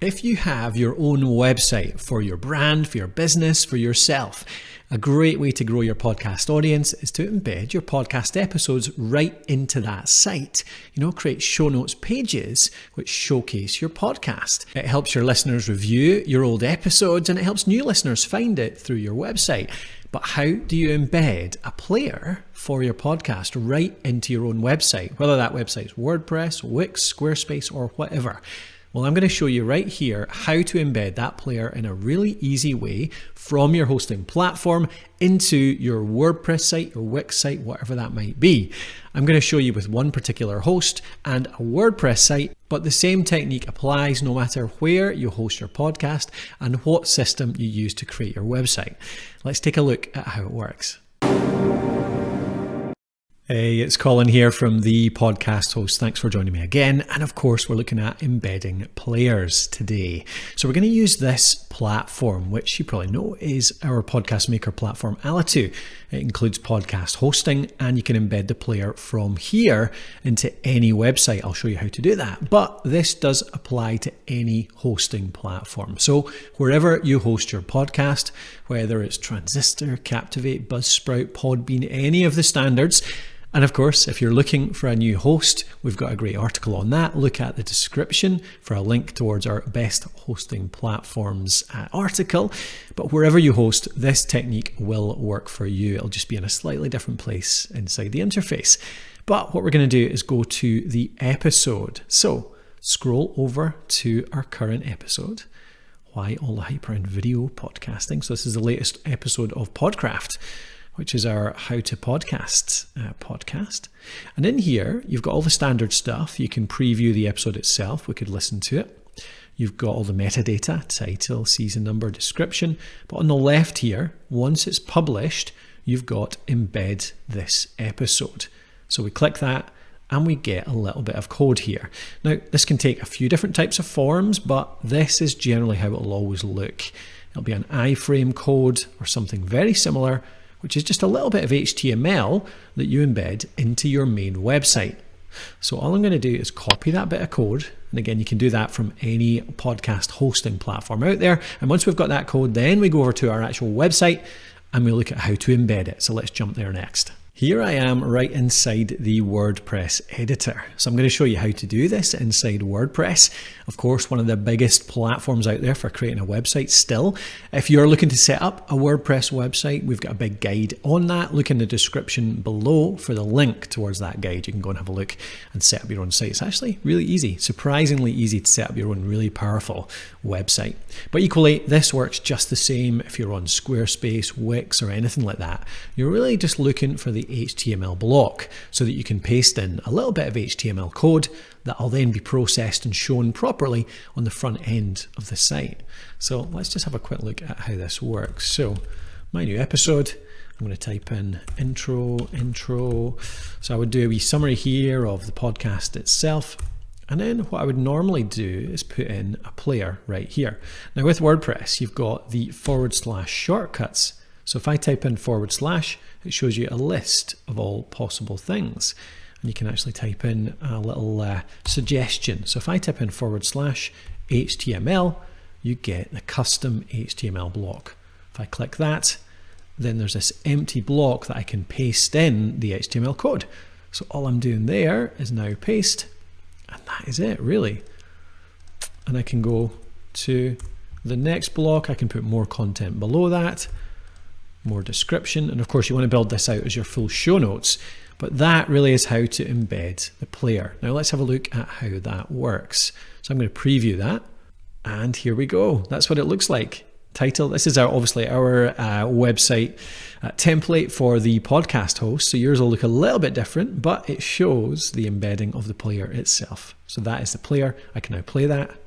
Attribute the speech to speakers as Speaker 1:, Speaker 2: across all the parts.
Speaker 1: If you have your own website for your brand, for your business, for yourself, a great way to grow your podcast audience is to embed your podcast episodes right into that site. Create show notes pages which showcase your podcast. It helps your listeners review your old episodes and it helps new listeners find it through your website. But how do you embed a player for your podcast right into your own website? Whether that website is WordPress, Wix, Squarespace, or whatever. Well, I'm going to show you right here how to embed that player in a really easy way from your hosting platform into your WordPress site, your Wix site, whatever that might be. I'm going to show you with one particular host and a WordPress site, but the same technique applies no matter where you host your podcast and what system you use to create your website. Let's take a look at how it works. Hey, it's Colin here from The Podcast Host. Thanks for joining me again. And of course, we're looking at embedding players today. So we're going to use this platform, which you probably know is our podcast maker platform, Alitu. It includes podcast hosting, and you can embed the player from here into any website. I'll show you how to do that. But this does apply to any hosting platform. So wherever you host your podcast, whether it's Transistor, Captivate, Buzzsprout, Podbean, any of the standards. And of course, if you're looking for a new host, we've got a great article on that. Look at the description for a link towards our best hosting platforms article. But wherever you host, this technique will work for you. It'll just be in a slightly different place inside the interface. But what we're going to do is go to the episode. So scroll over to our current episode. Why all the hype around video podcasting? So this is the latest episode of Podcraft, which is our How to Podcast podcast. And in here, you've got all the standard stuff. You can preview the episode itself. We could listen to it. You've got all the metadata, title, season number, description. But on the left here, once it's published, you've got embed this episode. So we click that and we get a little bit of code here. Now, this can take a few different types of forms, but this is generally how it'll always look. It'll be an iframe code or something very similar, which is just a little bit of HTML that you embed into your main website. So all I'm going to do is copy that bit of code. And again, you can do that from any podcast hosting platform out there. And once we've got that code, then we go over to our actual website and we look at how to embed it. So let's jump there next. Here I am right inside the WordPress editor. So I'm going to show you how to do this inside WordPress. Of course, one of the biggest platforms out there for creating a website still. If you're looking to set up a WordPress website, we've got a big guide on that. Look in the description below for the link towards that guide. You can go and have a look and set up your own site. It's actually really easy, surprisingly easy to set up your own really powerful website. But equally, this works just the same if you're on Squarespace, Wix, or anything like that. You're really just looking for the HTML block so that you can paste in a little bit of HTML code that will then be processed and shown properly on the front end of the site. So let's just have a quick look at how this works. So my new episode, I'm going to type in intro. So I would do a wee summary here of the podcast itself. And then what I would normally do is put in a player right here. Now with WordPress, you've got the / shortcuts. So if I type in / it shows you a list of all possible things. And you can actually type in a little suggestion. So if I type in / HTML, you get the custom HTML block. If I click that, then there's this empty block that I can paste in the HTML code. So all I'm doing there is now paste, and that is it really. And I can go to the next block. I can put more content below that, more description, and of course you want to build this out as your full show notes, but that really is how to embed the player. Now let's have a look at how that works. So I'm going to preview that, and here we go. That's what it looks like. Title, this is obviously our website template for the podcast host, so yours will look a little bit different, but it shows the embedding of the player itself. So that is the player. I can now play that.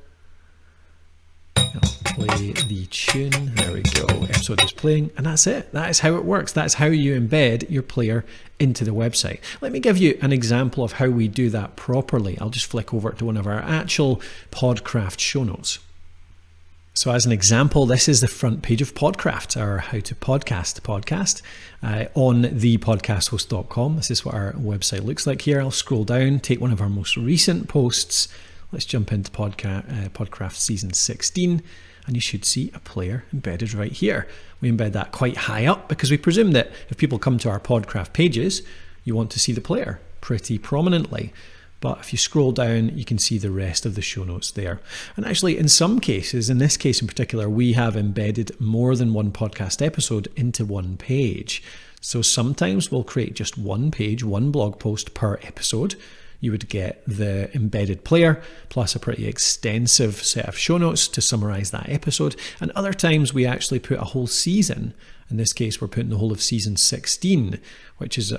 Speaker 1: I'll play the tune. There we go. Episode is playing, and that's it. That is how it works. That's how you embed your player into the website. Let me give you an example of how we do that properly. I'll just flick over to one of our actual Podcraft show notes. So as an example, this is the front page of Podcraft, our How to Podcast podcast on thepodcasthost.com. This is what our website looks like here. I'll scroll down, take one of our most recent posts. Let's jump into Podcraft Season 16, and you should see a player embedded right here. We embed that quite high up because we presume that if people come to our Podcraft pages, you want to see the player pretty prominently. But if you scroll down, you can see the rest of the show notes there. And actually, in some cases, in this case in particular, we have embedded more than one podcast episode into one page. So sometimes we'll create just one page, one blog post per episode. You would get the embedded player plus a pretty extensive set of show notes to summarize that episode. And other times we actually put a whole season. In this case, we're putting the whole of season 16, which is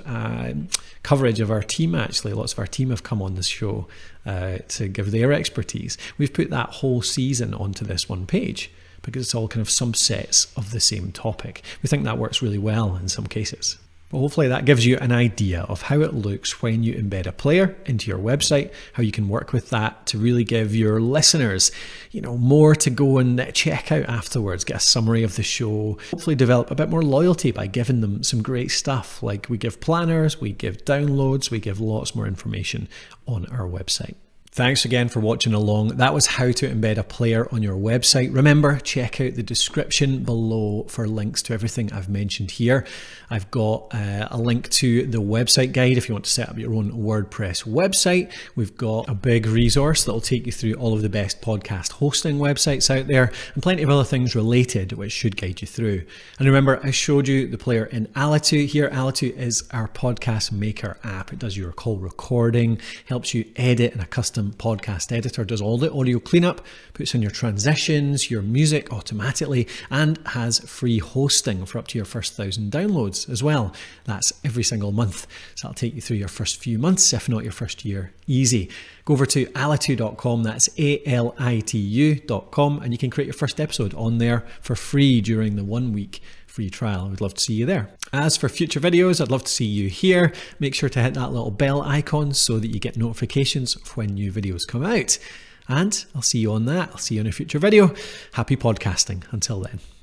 Speaker 1: coverage of our team, actually. Lots of our team have come on this show to give their expertise. We've put that whole season onto this one page because it's all kind of subsets of the same topic. We think that works really well in some cases. But hopefully that gives you an idea of how it looks when you embed a player into your website, how you can work with that to really give your listeners, more to go and check out afterwards, get a summary of the show, hopefully develop a bit more loyalty by giving them some great stuff. Like we give planners, we give downloads, we give lots more information on our website. Thanks again for watching along. That was how to embed a player on your website. Remember, check out the description below for links to everything I've mentioned here. I've got a link to the website guide if you want to set up your own WordPress website. We've got a big resource that will take you through all of the best podcast hosting websites out there and plenty of other things related which should guide you through. And remember, I showed you the player in Alitu here. Alitu is our podcast maker app. It does your call recording, helps you edit in a custom podcast editor, does all the audio cleanup, puts in your transitions, your music automatically, and has free hosting for up to your first 1,000 downloads as well. That's every single month. So that'll take you through your first few months, if not your first year, easy. Go over to alitu.com, that's alitu.com, and you can create your first episode on there for free during the 1 week free trial. I would love to see you there. As for future videos, I'd love to see you here. Make sure to hit that little bell icon so that you get notifications when new videos come out. And I'll see you on that. I'll see you in a future video. Happy podcasting. Until then.